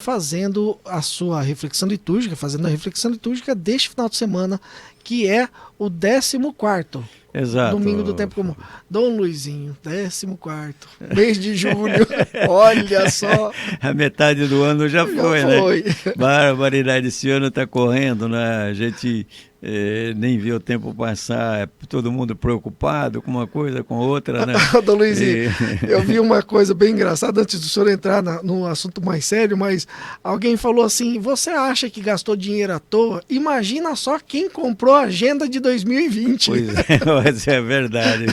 fazendo a sua reflexão litúrgica, fazendo a reflexão litúrgica deste final de semana, que é o 14º Exato. domingo do tempo comum. Dom Luizinho, 14º, mês de julho, olha só. A metade do ano já foi, foi. né? Barbaridade, esse ano está correndo, né? A gente nem vê o tempo passar, todo mundo preocupado com uma coisa, com outra, né? Dom Luizinho, eu vi uma coisa bem engraçada antes do senhor entrar no assunto mais sério, mas alguém falou assim, você acha que gastou dinheiro à toa? Imagina só quem comprou a agenda de 2020. Pois é, mas é verdade.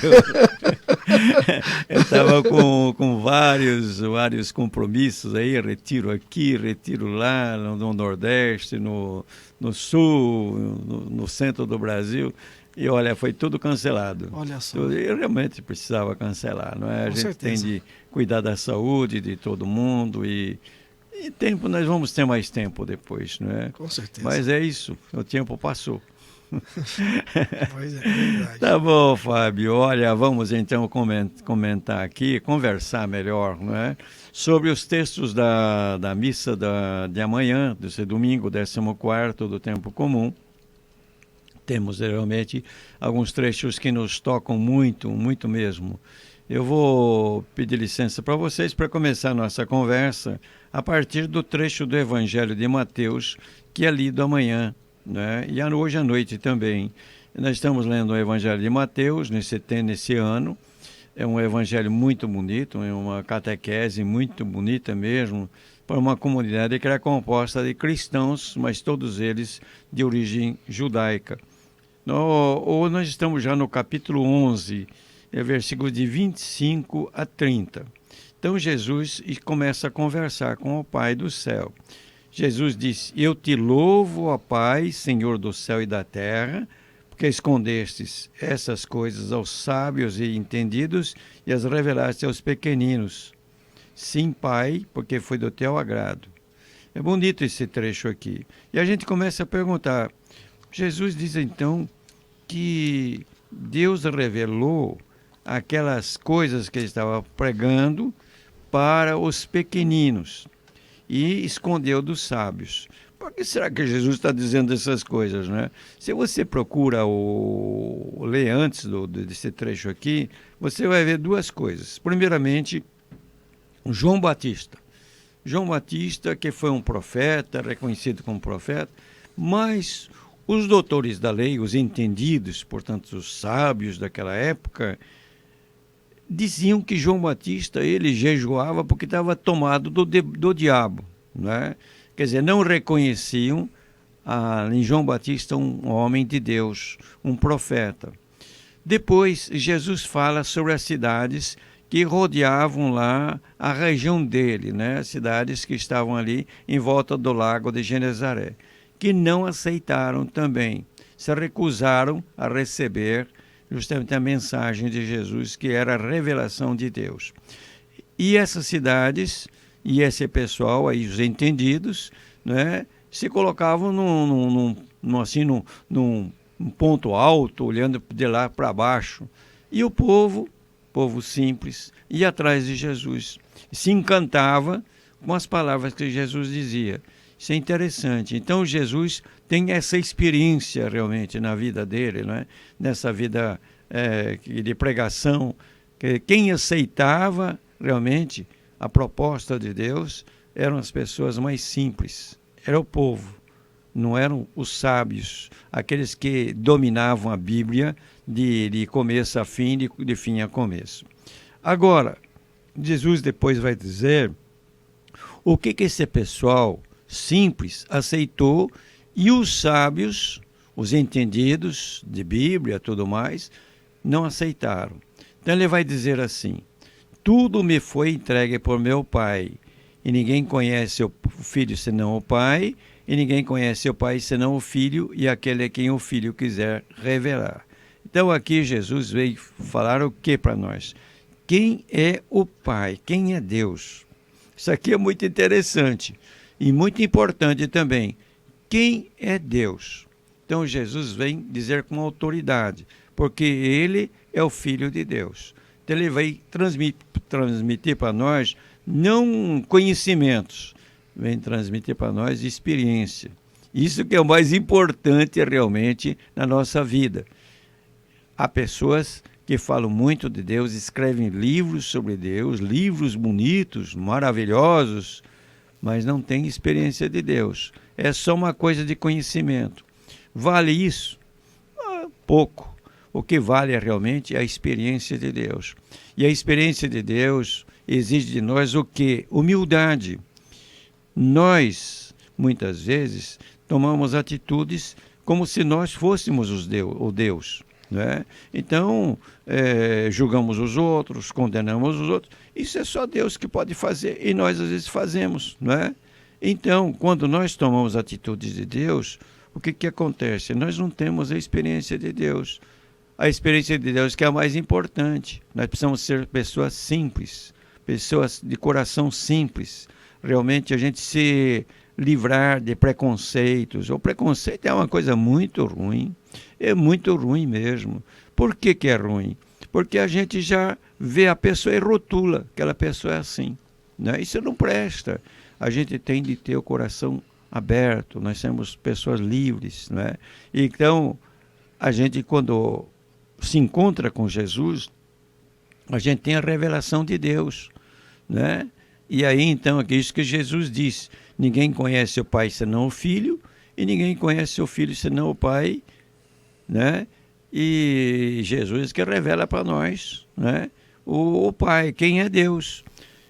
Eu estava com vários compromissos aí, retiro aqui, retiro lá, no Nordeste, no Sul, no centro do Brasil. E olha, foi tudo cancelado. Olha só. Eu realmente precisava cancelar, não é? A gente certeza. tem de cuidar da saúde de todo mundo e tempo, nós vamos ter mais tempo depois, não é? Com certeza. Mas é isso, o tempo passou. Pois é, verdade. Tá bom, Fábio. Olha, vamos então comentar aqui, conversar melhor, não é? Sobre os textos da missa de amanhã, desse domingo, 14º do tempo comum. Temos realmente alguns trechos que nos tocam muito, muito mesmo. Eu vou pedir licença para vocês para começar a nossa conversa a partir do trecho do Evangelho de Mateus, que é lido amanhã, né? E hoje à noite também. Nós estamos lendo o Evangelho de Mateus nesse ano. É um evangelho muito bonito, é uma catequese muito bonita mesmo, para uma comunidade que era composta de cristãos, mas todos eles de origem judaica. Ou nós estamos já no capítulo 11, versículos de 25 a 30. Então Jesus começa a conversar com o Pai do céu. Jesus disse, eu te louvo, ó Pai, Senhor do céu e da terra, porque escondestes essas coisas aos sábios e entendidos e as revelaste aos pequeninos. Sim, Pai, porque foi do teu agrado. É bonito esse trecho aqui. E a gente começa a perguntar, Jesus diz então que Deus revelou aquelas coisas que ele estava pregando para os pequeninos e escondeu dos sábios. Por que será que Jesus está dizendo essas coisas, né? Se você procura ler antes desse trecho aqui, você vai ver duas coisas. Primeiramente, João Batista. João Batista, que foi um profeta, reconhecido como profeta, mas os doutores da lei, os entendidos, portanto, os sábios daquela época, diziam que João Batista, ele jejuava porque estava tomado do diabo, né? Quer dizer, não reconheciam em João Batista um homem de Deus, um profeta. Depois, Jesus fala sobre as cidades que rodeavam lá a região dele, né? As cidades que estavam ali em volta do lago de Genezaré, que não aceitaram também, se recusaram a receber justamente a mensagem de Jesus, que era a revelação de Deus. E essas cidades e esse pessoal, aí, os entendidos, né, se colocavam num ponto alto, olhando de lá para baixo. E o povo simples, ia atrás de Jesus. Se encantava com as palavras que Jesus dizia. Isso é interessante. Então, Jesus tem essa experiência realmente na vida dele, né? Nessa vida de pregação. Que quem aceitava realmente a proposta de Deus eram as pessoas mais simples. Era o povo, não eram os sábios, aqueles que dominavam a Bíblia de começo a fim, de fim a começo. Agora, Jesus depois vai dizer o que esse pessoal simples aceitou e os sábios, os entendidos de Bíblia e tudo mais, não aceitaram. Então ele vai dizer assim, tudo me foi entregue por meu Pai, e ninguém conhece o Filho senão o Pai, e ninguém conhece o Pai senão o Filho, e aquele a quem o Filho quiser revelar. Então aqui Jesus veio falar o que para nós? Quem é o Pai? Quem é Deus? Isso aqui é muito interessante e muito importante também. Quem é Deus? Então Jesus vem dizer com autoridade, porque ele é o Filho de Deus. Então ele vai transmitir para nós não conhecimentos, vem transmitir para nós experiência. Isso que é o mais importante realmente na nossa vida. Há pessoas que falam muito de Deus, escrevem livros sobre Deus, livros bonitos, maravilhosos, mas não têm experiência de Deus. É só uma coisa de conhecimento. Vale isso? Pouco. O que vale é realmente a experiência de Deus. E a experiência de Deus exige de nós o quê? Humildade. Nós, muitas vezes, tomamos atitudes como se nós fôssemos o Deus. Né? Então, julgamos os outros, condenamos os outros. Isso é só Deus que pode fazer e nós às vezes fazemos. Né? Então, quando nós tomamos atitudes de Deus, o que acontece? Nós não temos a experiência de Deus. A experiência de Deus que é a mais importante. Nós precisamos ser pessoas simples, pessoas de coração simples. Realmente a gente se livrar de preconceitos. O preconceito é uma coisa muito ruim. É muito ruim mesmo. Por que é ruim? Porque a gente já vê a pessoa e rotula, aquela pessoa é assim. Né? Isso não presta. A gente tem de ter o coração aberto, nós somos pessoas livres. Né? Então, a gente quando se encontra com Jesus, a gente tem a revelação de Deus. Né? E aí então, é isso que Jesus disse, ninguém conhece o Pai senão o Filho, e ninguém conhece o Filho senão o Pai, né? E Jesus que revela para nós, né? O Pai, quem é Deus.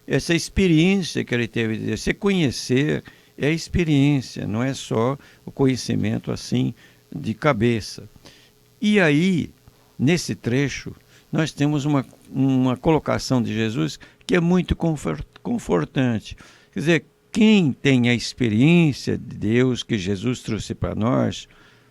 Essa experiência que ele teve de Deus, você conhecer é a experiência, não é só o conhecimento assim de cabeça. E aí, nesse trecho, nós temos uma colocação de Jesus que é muito confortante. Quer dizer, quem tem a experiência de Deus que Jesus trouxe para nós,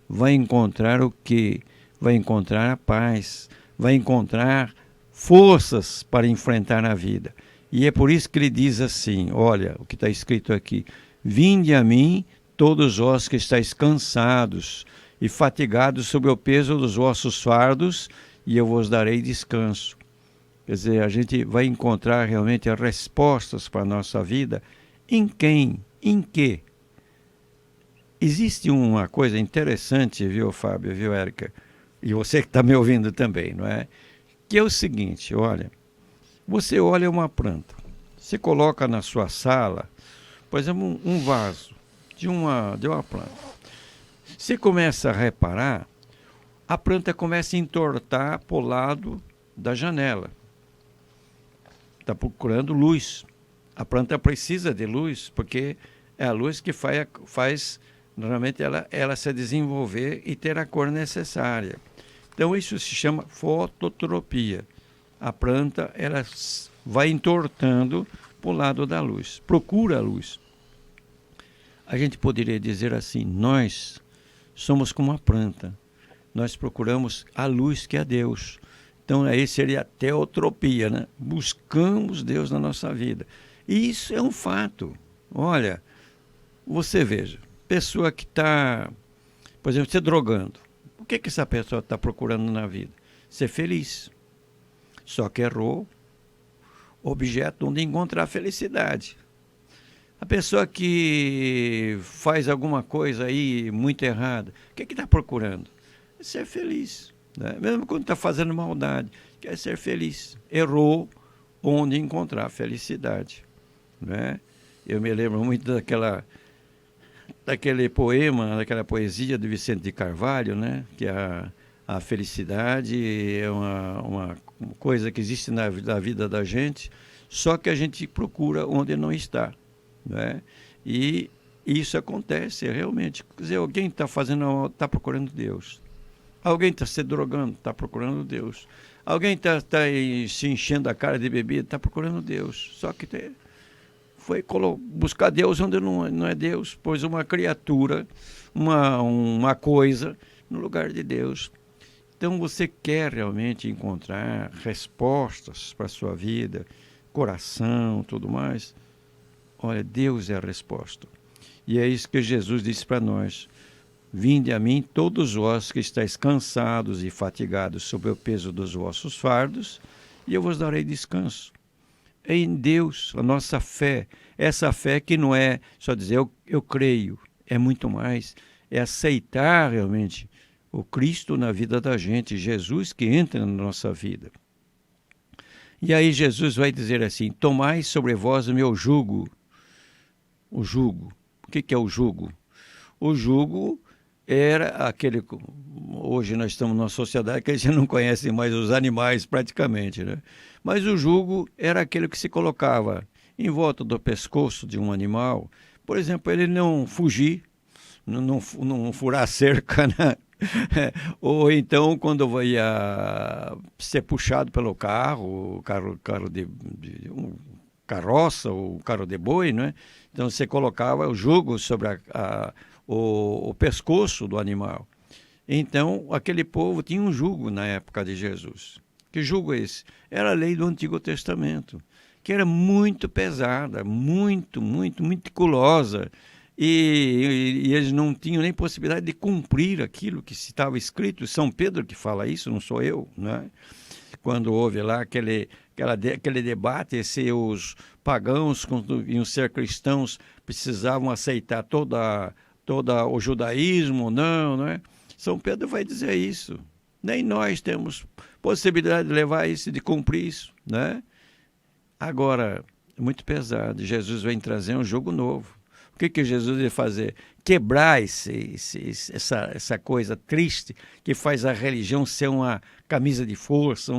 vai encontrar o quê? Vai encontrar a paz, vai encontrar forças para enfrentar a vida. E é por isso que ele diz assim, olha, o que está escrito aqui, vinde a mim, todos vós que estáis cansados e fatigados sob o peso dos vossos fardos, e eu vos darei descanso. Quer dizer, a gente vai encontrar realmente as respostas para a nossa vida. Em quem? Em quê? Existe uma coisa interessante, viu, Fábio, viu, Érica? E você que está me ouvindo também, não é? Que é o seguinte, olha, você olha uma planta, você coloca na sua sala, por exemplo, um vaso de uma planta. Você começa a reparar, a planta começa a entortar para o lado da janela. Está procurando luz. A planta precisa de luz, porque é a luz que faz normalmente ela se desenvolver e ter a cor necessária. Então isso se chama fototropia. A planta ela vai entortando para o lado da luz, procura a luz. A gente poderia dizer assim, nós somos como a planta, nós procuramos a luz que é Deus. Então aí seria a teotropia, né? Buscamos Deus na nossa vida. E isso é um fato. Olha, você veja, pessoa que está, por exemplo, se drogando. O que essa pessoa está procurando na vida? Ser feliz. Só que errou o objeto onde encontrar a felicidade. A pessoa que faz alguma coisa aí muito errada, o que está procurando? Ser feliz. Né? Mesmo quando está fazendo maldade, quer ser feliz. Errou onde encontrar a felicidade. Né? Eu me lembro muito daquele poema, daquela poesia de Vicente de Carvalho, né? Que a felicidade é uma coisa que existe na vida da gente, só que a gente procura onde não está. Né? E isso acontece realmente. Quer dizer, alguém está procurando Deus. Alguém está se drogando, está procurando Deus. Alguém está se enchendo a cara de bebida, está procurando Deus. Só que foi buscar Deus onde não é Deus, pôs uma criatura, uma coisa no lugar de Deus. Então você quer realmente encontrar respostas para a sua vida, coração, tudo mais. Olha, Deus é a resposta. E é isso que Jesus disse para nós. Vinde a mim todos vós que estáis cansados e fatigados sob o peso dos vossos fardos, e eu vos darei descanso. é em Deus, a nossa fé. Essa fé que não é só dizer eu creio, é muito mais, é aceitar realmente o Cristo na vida da gente, Jesus que entra na nossa vida. E aí Jesus vai dizer assim, tomai sobre vós o meu jugo. O jugo. O que é o jugo? O jugo era aquele... Hoje nós estamos numa sociedade que a gente não conhece mais os animais praticamente, né? Mas o jugo era aquele que se colocava em volta do pescoço de um animal. Por exemplo, ele não fugir, não furar a cerca, né? Ou então quando ia ser puxado pelo carro de carroça ou carro de boi, né? Então você colocava o jugo sobre o pescoço do animal. Então aquele povo tinha um jugo na época de Jesus. Que jugo é esse? Era a lei do Antigo Testamento, que era muito pesada, muito meticulosa. E eles não tinham nem possibilidade de cumprir aquilo que estava escrito. São Pedro que fala isso, não sou eu, né? Quando houve lá aquele debate se os pagãos, quando iam ser cristãos, precisavam aceitar todo o judaísmo, não é? São Pedro vai dizer isso. Nem nós temos possibilidade de levar isso, de cumprir isso, né? Agora, é muito pesado. Jesus vem trazer um jogo novo. O que Jesus ia fazer? Quebrar essa coisa triste que faz a religião ser uma camisa de força,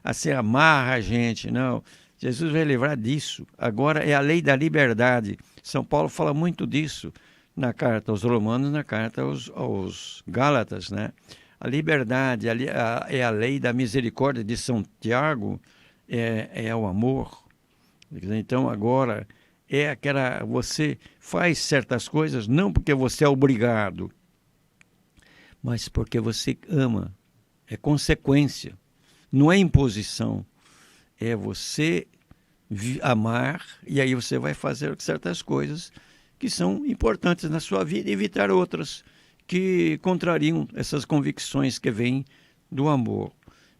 assim, amarra a gente. Não, Jesus vai livrar disso. Agora é a lei da liberdade. São Paulo fala muito disso na carta aos Romanos, na carta aos Gálatas, né? A liberdade é a lei da misericórdia de São Tiago, é o amor. Então agora... você faz certas coisas não porque você é obrigado, mas porque você ama. É consequência, não é imposição. É você amar e aí você vai fazer certas coisas que são importantes na sua vida e evitar outras que contrariam essas convicções que vêm do amor.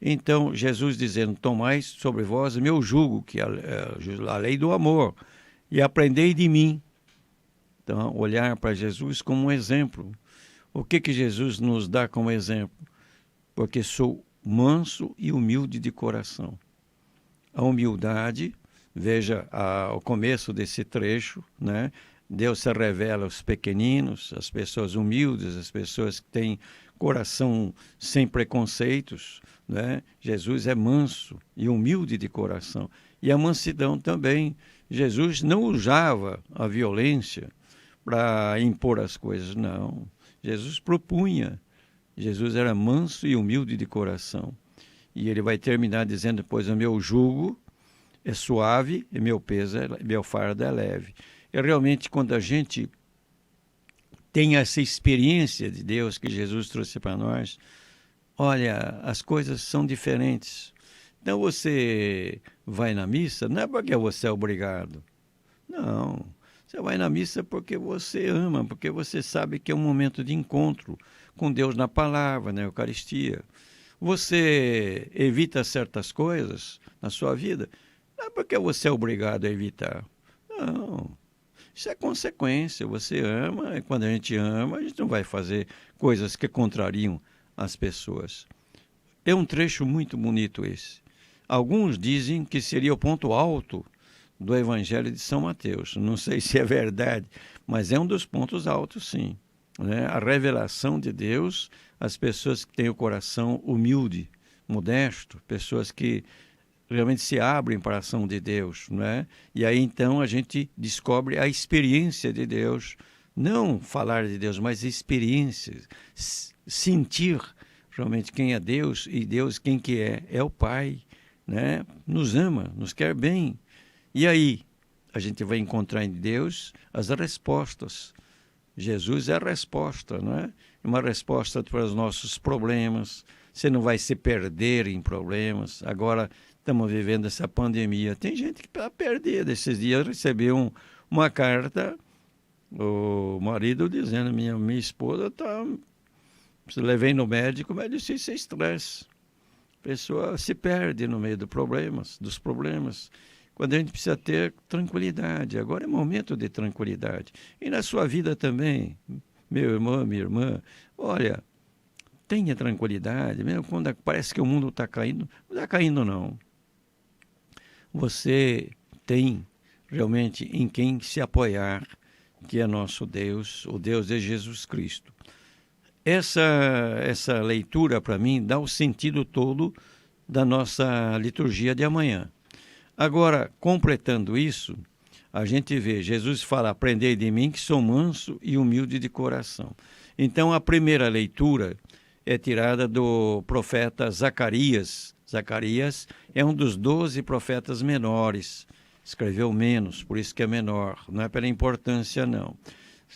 Então, Jesus dizendo, tomai sobre vós o meu jugo, que é a lei do amor, e aprendei de mim. Então, olhar para Jesus como um exemplo. O que Jesus nos dá como exemplo? Porque sou manso e humilde de coração. A humildade, veja o começo desse trecho, né? Deus se revela aos pequeninos, às pessoas humildes, às pessoas que têm coração sem preconceitos, né? Jesus é manso e humilde de coração. E a mansidão também. Jesus não usava a violência para impor as coisas, não. Jesus propunha. Jesus era manso e humilde de coração. E ele vai terminar dizendo depois, o meu jugo é suave e meu fardo é leve. E realmente, quando a gente tem essa experiência de Deus que Jesus trouxe para nós, olha, as coisas são diferentes. Então você vai na missa, não é porque você é obrigado. Não, você vai na missa porque você ama, porque você sabe que é um momento de encontro com Deus na palavra, na Eucaristia. Você evita certas coisas na sua vida, não é porque você é obrigado a evitar. Não, isso é consequência. Você ama, e quando a gente ama, a gente não vai fazer coisas que contrariam as pessoas. É um trecho muito bonito esse. Alguns dizem que seria o ponto alto do Evangelho de São Mateus. Não sei se é verdade, mas é um dos pontos altos, sim. Né? A revelação de Deus às pessoas que têm o coração humilde, modesto, pessoas que realmente se abrem para a ação de Deus. Né? E aí então a gente descobre a experiência de Deus. Não falar de Deus, mas experiências. Sentir realmente quem é Deus e Deus quem que é o Pai. Né? Nos ama, nos quer bem. E aí, a gente vai encontrar em Deus as respostas. Jesus é a resposta, não é? Uma resposta para os nossos problemas. Você não vai se perder em problemas. Agora, estamos vivendo essa pandemia. Tem gente que está perdida. Esses dias eu recebi uma carta, o marido dizendo, minha esposa está... Levei no médico, mas disse, isso é estresse. A pessoa se perde no meio dos problemas. quando a gente precisa ter tranquilidade. Agora é momento de tranquilidade. E na sua vida também, meu irmão, minha irmã, olha, tenha tranquilidade, mesmo quando parece que o mundo está caindo. Não está caindo, não. Você tem realmente em quem se apoiar, que é nosso Deus, o Deus de Jesus Cristo. Essa leitura, para mim, dá o sentido todo da nossa liturgia de amanhã. Agora, completando isso, a gente vê, Jesus fala, aprendei de mim que sou manso e humilde de coração. Então, a primeira leitura é tirada do profeta Zacarias. Zacarias é um dos 12 profetas menores. Escreveu menos, por isso que é menor. Não é pela importância, não.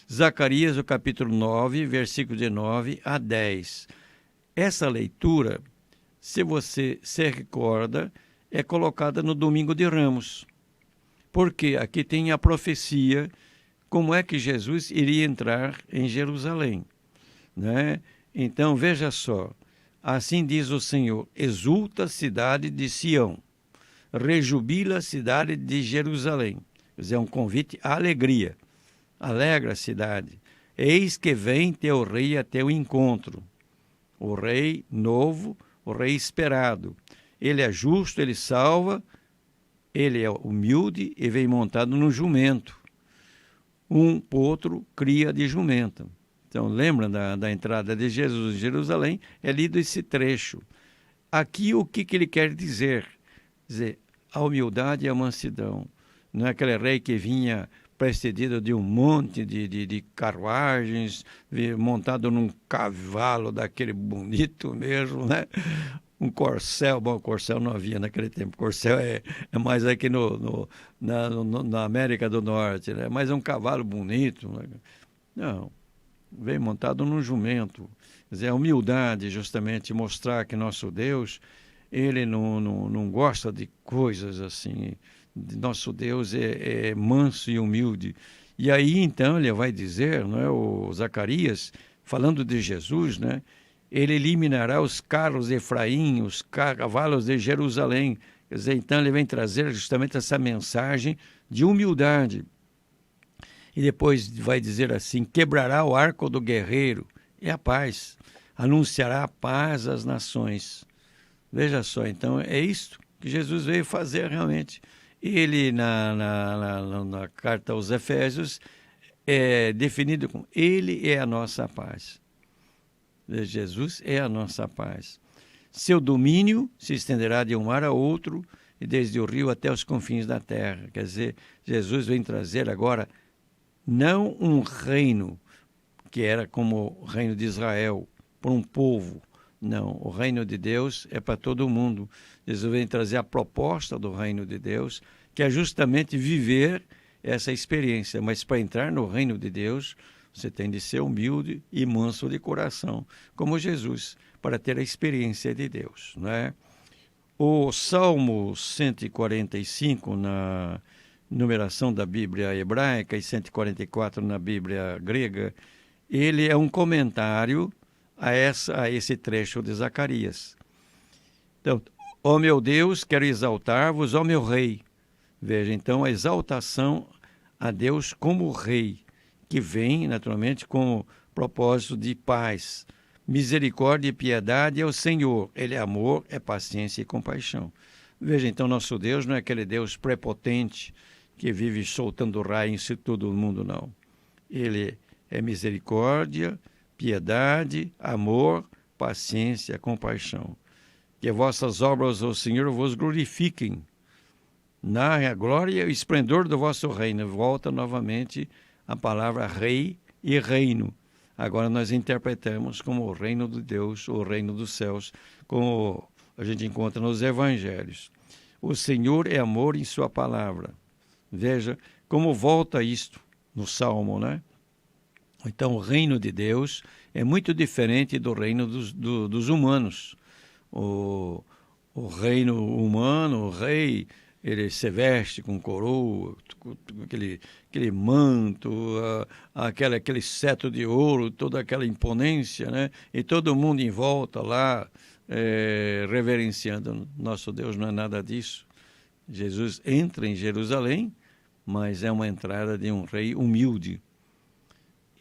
Zacarias, o capítulo 9, versículo de 9 a 10. Essa leitura, se você se recorda, é colocada no Domingo de Ramos. Porque aqui tem a profecia, como é que Jesus iria entrar em Jerusalém, né? Então, veja só, assim diz o Senhor, exulta a cidade de Sião, rejubila a cidade de Jerusalém. Quer dizer, é um convite à alegria. Alegra a cidade. Eis que vem teu rei a teu encontro. O rei novo, o rei esperado. Ele é justo, ele salva, ele é humilde e vem montado no jumento. Um potro cria de jumenta. Então, lembra da entrada de Jesus em Jerusalém? É lido esse trecho. Aqui, o que ele quer dizer? Dizer, a humildade e a mansidão. Não é aquele rei que vinha precedido de um monte de carruagens, montado num cavalo daquele bonito mesmo, né? Um corcel, bom, corcel não havia naquele tempo, corcel é mais aqui na América do Norte, né? Mas é um cavalo bonito, né? Não, vem montado num jumento. Quer dizer, a humildade, justamente, mostrar que nosso Deus, ele não gosta de coisas assim. Nosso Deus é manso e humilde. E aí, então, ele vai dizer, não é, o Zacarias, falando de Jesus, né? Ele eliminará os carros de Efraim, os cavalos de Jerusalém. Quer dizer, então ele vem trazer justamente essa mensagem de humildade. E depois vai dizer assim, quebrará o arco do guerreiro, é a paz, anunciará a paz às nações. Veja só, então, é isto que Jesus veio fazer realmente. Ele, na carta aos Efésios, é definido como, ele é a nossa paz. Jesus é a nossa paz. Seu domínio se estenderá de um mar a outro e desde o rio até os confins da terra. Quer dizer, Jesus vem trazer agora não um reino que era como o reino de Israel, por um povo. Não, o reino de Deus é para todo mundo. Jesus vem trazer a proposta do reino de Deus, que é justamente viver essa experiência. Mas para entrar no reino de Deus, você tem de ser humilde e manso de coração, como Jesus, para ter a experiência de Deus, não é? O Salmo 145, na numeração da Bíblia hebraica, e 144 na Bíblia grega, ele é um comentário a esse trecho de Zacarias. Então, ó meu Deus, quero exaltar-vos, ó meu Rei. Veja, então, a exaltação a Deus como Rei, que vem, naturalmente, com o propósito de paz. Misericórdia e piedade é o Senhor. Ele é amor, é paciência e compaixão. Veja, então, nosso Deus não é aquele Deus prepotente que vive soltando raio em todo o mundo, não. Ele é misericórdia, piedade, amor, paciência, compaixão. Que vossas obras, ó Senhor, vos glorifiquem. Na glória e o esplendor do vosso reino. Volta novamente a palavra rei e reino. Agora nós interpretamos como o reino de Deus, o reino dos céus, como a gente encontra nos evangelhos. O Senhor é amor em sua palavra. Veja como volta isto no Salmo, né? Então o reino de Deus é muito diferente do reino dos humanos. O reino humano, o rei, ele se veste com coroa, aquele manto, aquele cetro de ouro, toda aquela imponência, né? E todo mundo em volta lá, reverenciando. Nosso Deus não é nada disso. Jesus entra em Jerusalém, mas é uma entrada de um rei humilde.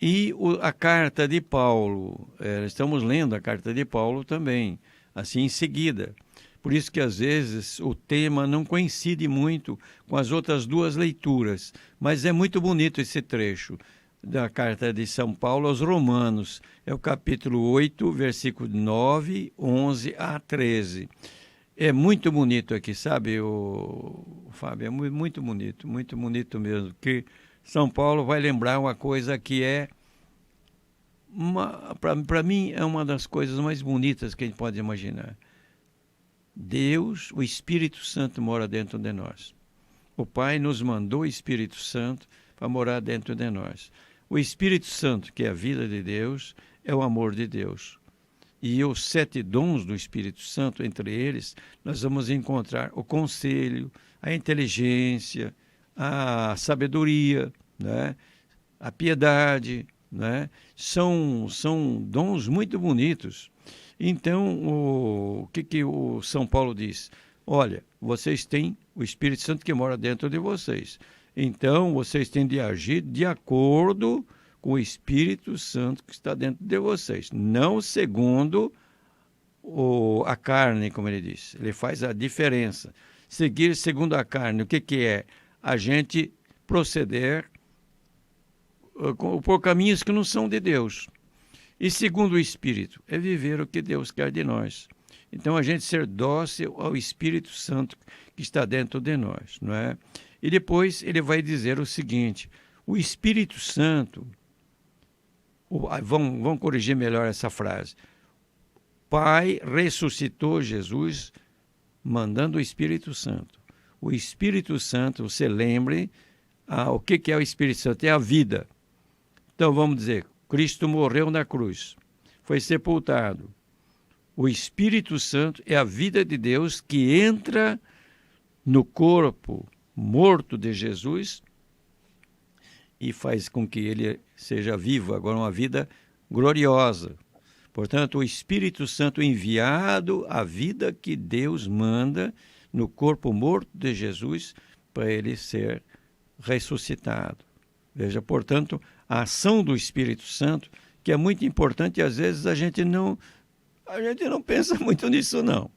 E a carta de Paulo, estamos lendo a carta de Paulo também, assim em seguida. Por isso que às vezes o tema não coincide muito com as outras duas leituras, mas é muito bonito esse trecho da carta de São Paulo aos Romanos. É o capítulo 8, versículo 9, 11 a 13. É muito bonito aqui, sabe, Fábio? É muito bonito mesmo. Que São Paulo vai lembrar uma coisa que para mim, é uma das coisas mais bonitas que a gente pode imaginar. Deus, o Espírito Santo, mora dentro de nós. O Pai nos mandou o Espírito Santo para morar dentro de nós. O Espírito Santo, que é a vida de Deus, é o amor de Deus. E os 7 dons do Espírito Santo, entre eles, nós vamos encontrar o conselho, a inteligência, a sabedoria, né? A piedade, né? São dons muito bonitos. Então, o que o São Paulo diz? Olha, vocês têm o Espírito Santo que mora dentro de vocês. Então, vocês têm de agir de acordo com o Espírito Santo que está dentro de vocês, não segundo a carne, como ele diz. Ele faz a diferença. Seguir segundo a carne, o que é? A gente proceder por caminhos que não são de Deus. E segundo o Espírito, é viver o que Deus quer de nós. Então, a gente ser dócil ao Espírito Santo que está dentro de nós, não é? E depois ele vai dizer o seguinte, o Espírito Santo, vamos corrigir melhor essa frase, Pai ressuscitou Jesus mandando o Espírito Santo. O Espírito Santo, você lembre, o que é o Espírito Santo? É a vida. Então, vamos dizer, Cristo morreu na cruz, foi sepultado. O Espírito Santo é a vida de Deus que entra no corpo morto de Jesus e faz com que ele seja vivo, agora uma vida gloriosa. Portanto, o Espírito Santo enviado, a vida que Deus manda no corpo morto de Jesus para ele ser ressuscitado. Veja, portanto, a ação do Espírito Santo, que é muito importante e às vezes a gente não pensa muito nisso, não.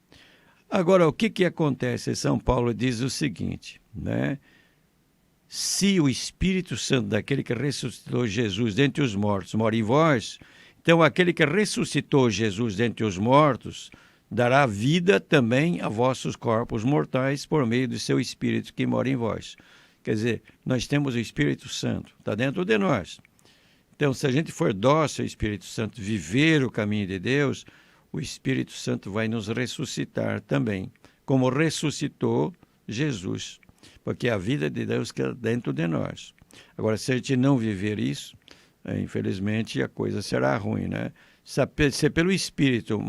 Agora, o que acontece? São Paulo diz o seguinte, né? Se o Espírito Santo daquele que ressuscitou Jesus dentre os mortos mora em vós, então aquele que ressuscitou Jesus dentre os mortos dará vida também a vossos corpos mortais por meio do seu Espírito que mora em vós. Quer dizer, nós temos o Espírito Santo, está dentro de nós. Então, se a gente for dócil ao Espírito Santo, viver o caminho de Deus, o Espírito Santo vai nos ressuscitar também, como ressuscitou Jesus, porque é a vida de Deus que é dentro de nós. Agora, se a gente não viver isso, infelizmente a coisa será ruim, né? Se pelo Espírito,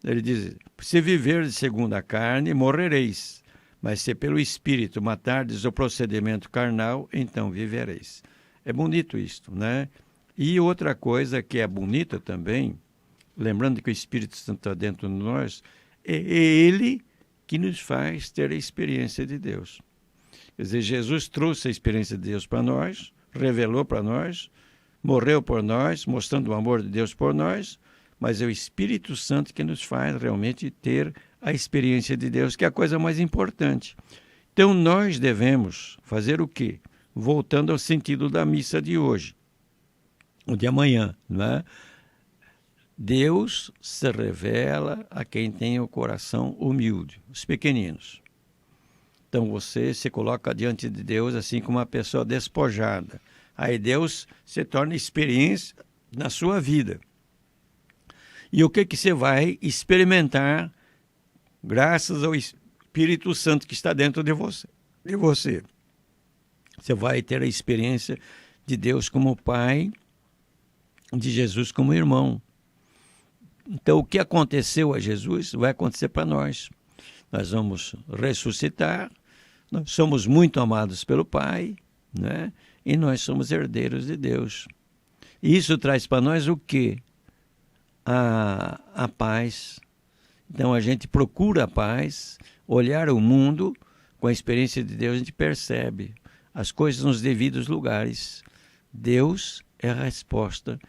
ele diz, se viver segundo a carne, morrereis. Mas se pelo Espírito matardes o procedimento carnal, então vivereis. É bonito isto, né? E outra coisa que é bonita também, lembrando que o Espírito Santo está dentro de nós, é ele que nos faz ter a experiência de Deus. Quer dizer, Jesus trouxe a experiência de Deus para nós, revelou para nós, morreu por nós, mostrando o amor de Deus por nós, mas é o Espírito Santo que nos faz realmente ter a experiência de Deus, que é a coisa mais importante. Então, nós devemos fazer o quê? Voltando ao sentido da missa de hoje, ou de amanhã, não é? Deus se revela a quem tem o coração humilde, os pequeninos. Então, você se coloca diante de Deus assim como uma pessoa despojada. Aí Deus se torna experiência na sua vida. E o que você vai experimentar graças ao Espírito Santo que está dentro de você? Você vai ter a experiência de Deus como Pai, de Jesus como irmão. Então, o que aconteceu a Jesus vai acontecer para nós. Nós vamos ressuscitar, nós somos muito amados pelo Pai, né? E nós somos herdeiros de Deus. E isso traz para nós o quê? A paz. Então, a gente procura a paz, olhar o mundo Com a experiência de Deus, a gente percebe as coisas nos devidos lugares. Deus é a resposta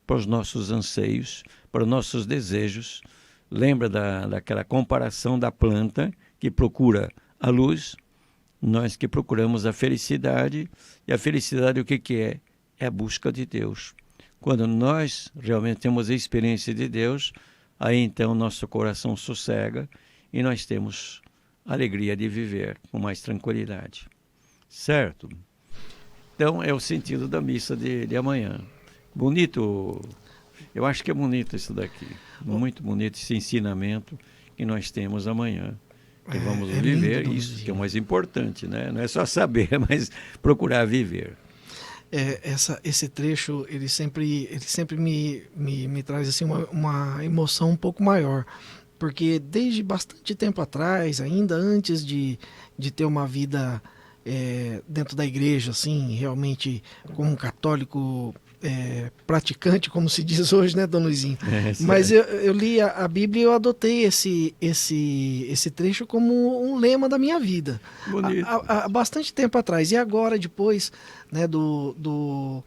para os nossos anseios, para os nossos desejos. Lembra daquela comparação da planta que procura a luz, nós que procuramos a felicidade. E a felicidade o que é? É a busca de Deus. Quando nós realmente temos a experiência de Deus, aí então nosso coração sossega e nós temos a alegria de viver com mais tranquilidade. Certo? Então é o sentido da missa de amanhã. Bonito, eu acho que é bonito isso daqui. Muito bonito esse ensinamento que nós temos amanhã. Que vamos viver lindo, isso, que é o mais importante, né? Não é só saber, mas procurar viver. Esse trecho, ele sempre me traz assim, uma emoção um pouco maior. Porque desde bastante tempo atrás, ainda antes de ter uma vida dentro da igreja, assim, realmente como um católico praticante, como se diz hoje, né, Dom Luizinho? Mas eu li a Bíblia e eu adotei esse trecho como um lema da minha vida. Há bastante tempo atrás. E agora, depois, né, do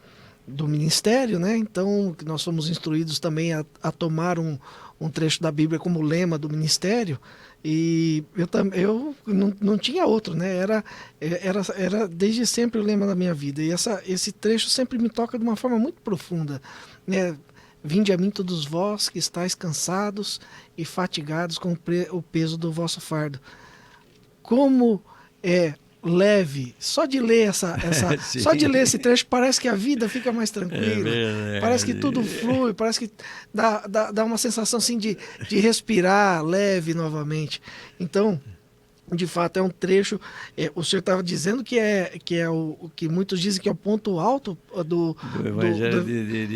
ministério, né? Então, nós fomos instruídos também a tomar um trecho da Bíblia como lema do ministério. E eu não tinha outro, né? Era desde sempre o lema da minha vida. E esse trecho sempre me toca de uma forma muito profunda, né? Vinde a mim todos vós que estáis cansados e fatigados com o peso do vosso fardo. Como é leve, só de ler só de ler esse trecho parece que a vida fica mais tranquila, parece que tudo flui, parece que dá uma sensação assim de respirar leve novamente. Então, de fato, é um trecho. O senhor estava dizendo que é o que muitos dizem que é o ponto alto do Evangelho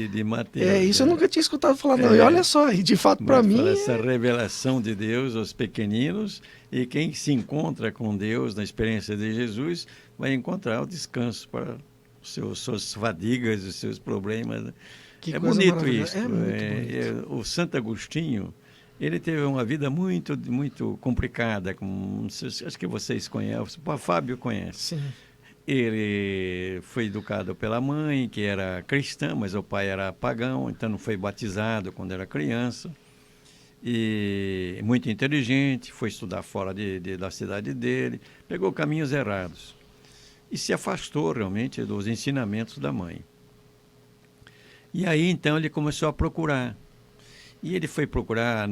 de Mateus. Isso eu nunca tinha escutado falar, não. E olha só, e de fato, para mim. Essa revelação de Deus aos pequeninos, e quem se encontra com Deus na experiência de Jesus vai encontrar o descanso para suas fadigas, os seus problemas. É bonito isso. Bonito. O Santo Agostinho. Ele teve uma vida muito, muito complicada, acho que vocês conhecem, o Fábio conhece. Sim. Ele foi educado pela mãe, que era cristã, mas o pai era pagão, então não foi batizado quando era criança. E muito inteligente, foi estudar fora da cidade dele, pegou caminhos errados e se afastou realmente dos ensinamentos da mãe. E aí então ele começou a procurar. E ele foi procurar,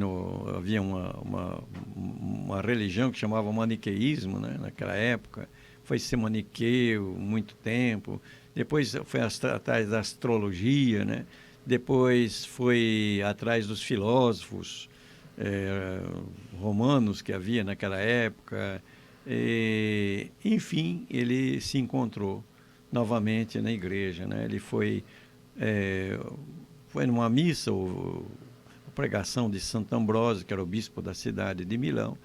havia uma religião que chamava maniqueísmo, né, naquela época. Foi ser maniqueu muito tempo. Depois foi atrás da astrologia, né? Depois foi atrás dos filósofos romanos que havia naquela época. Enfim, ele se encontrou novamente na igreja, né? Ele foi numa missa, pregação de Santo Ambrósio, que era o bispo da cidade de Milão.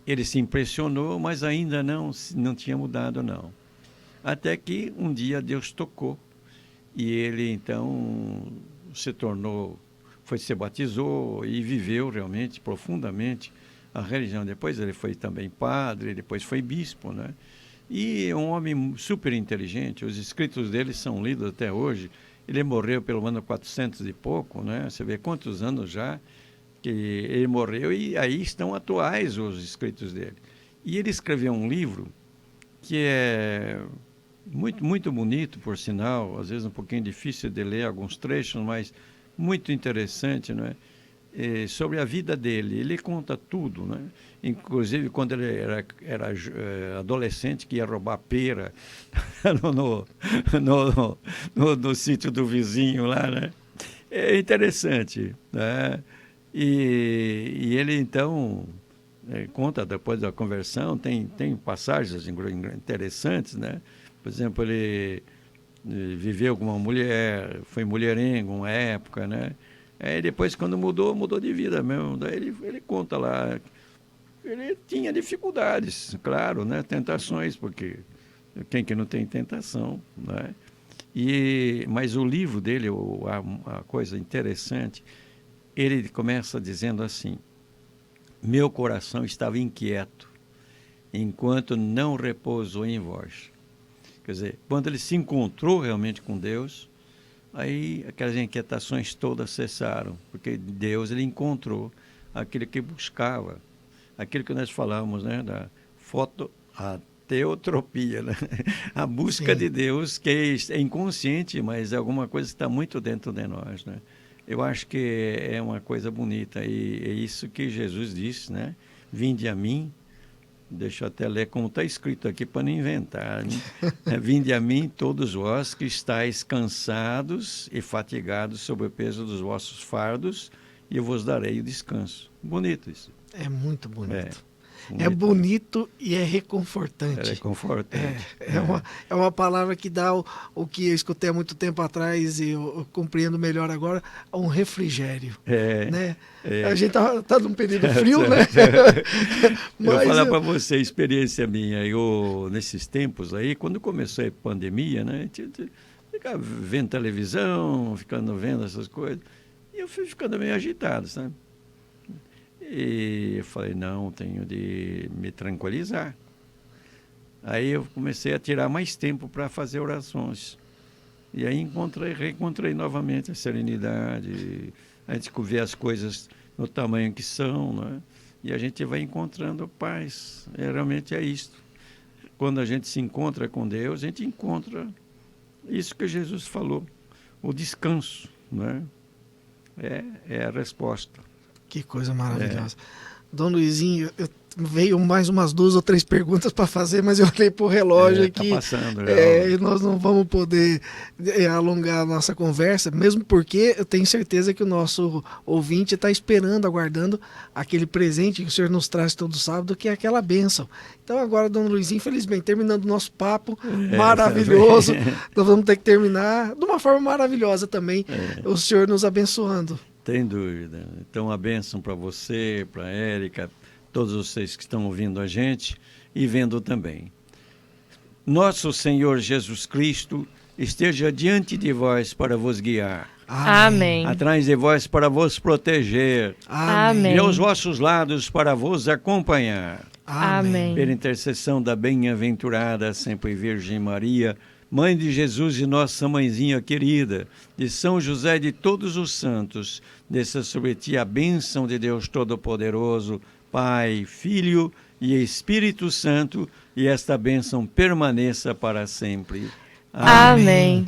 Ele se impressionou, mas ainda não tinha mudado, não. Até que um dia Deus tocou e ele então se batizou e viveu realmente profundamente a religião. Depois ele foi também padre, depois foi bispo, né? E é um homem super inteligente. Os escritos dele são lidos até hoje. Ele morreu pelo ano 400 e pouco, né? Você vê quantos anos já que ele morreu e aí estão atuais os escritos dele. E ele escreveu um livro que é muito, muito bonito, por sinal, às vezes um pouquinho difícil de ler alguns trechos, mas muito interessante, não é? Sobre a vida dele. Ele conta tudo, né? Inclusive quando ele era adolescente, que ia roubar pera no sítio do vizinho lá, né? É interessante, né? E ele então conta depois da conversão, tem passagens interessantes, né? Por exemplo, ele viveu com uma mulher, foi mulherengo uma época, né? Aí depois, quando mudou de vida mesmo. Daí ele conta lá, ele tinha dificuldades, claro, né? Tentações, porque quem que não tem tentação, né? Mas o livro dele, a coisa interessante, ele começa dizendo assim: meu coração estava inquieto, enquanto não repousou em vós. Quer dizer, quando ele se encontrou realmente com Deus, aí aquelas inquietações todas cessaram, porque Deus ele encontrou aquele que buscava, aquilo que nós falamos, né, da a teotropia, né? A busca de Deus, que é inconsciente, mas é alguma coisa que está muito dentro de nós, né? Eu acho que é uma coisa bonita, e é isso que Jesus disse, né? Vinde a mim. Deixa eu até ler como está escrito aqui para não inventar, né? Vinde a mim todos vós que estáis cansados e fatigados sob o peso dos vossos fardos, e eu vos darei o descanso. Bonito isso. É muito bonito. Bonito. É bonito e é reconfortante. É confortante. É uma palavra que dá o que eu escutei há muito tempo atrás e eu compreendo melhor agora, um refrigério. Né? A gente tá num período frio, né? Mas eu vou falar para você, experiência minha. Eu, nesses tempos aí, quando começou a pandemia, né? A gente ficava vendo televisão, ficando vendo essas coisas, e eu fui ficando meio agitado, sabe? E eu falei, não, tenho de me tranquilizar. Aí eu comecei a tirar mais tempo para fazer orações. E aí reencontrei novamente a serenidade, a gente vê as coisas no tamanho que são, né? E a gente vai encontrando paz. Realmente é isto. Quando a gente se encontra com Deus, a gente encontra isso que Jesus falou, o descanso, né? É a resposta. Que coisa maravilhosa. Dom Luizinho, veio mais umas 2 ou 3 perguntas para fazer, mas eu olhei para o relógio aqui. Tá passando, e nós não vamos poder alongar a nossa conversa, mesmo porque eu tenho certeza que o nosso ouvinte está esperando, aguardando aquele presente que o senhor nos traz todo sábado, que é aquela bênção. Então agora, Dom Luizinho, infelizmente, terminando o nosso papo maravilhoso, nós vamos ter que terminar de uma forma maravilhosa também, o senhor nos abençoando. Tem dúvida. Então, a bênção para você, para a Érica, todos vocês que estão ouvindo a gente e vendo também. Nosso Senhor Jesus Cristo esteja diante de vós para vos guiar. Amém. Atrás de vós para vos proteger. Amém. E aos vossos lados para vos acompanhar. Amém. Pela intercessão da bem-aventurada sempre Virgem Maria, Mãe de Jesus e nossa mãezinha querida, de São José e de todos os santos, desça sobre ti a bênção de Deus Todo-Poderoso, Pai, Filho e Espírito Santo, e esta bênção permaneça para sempre. Amém.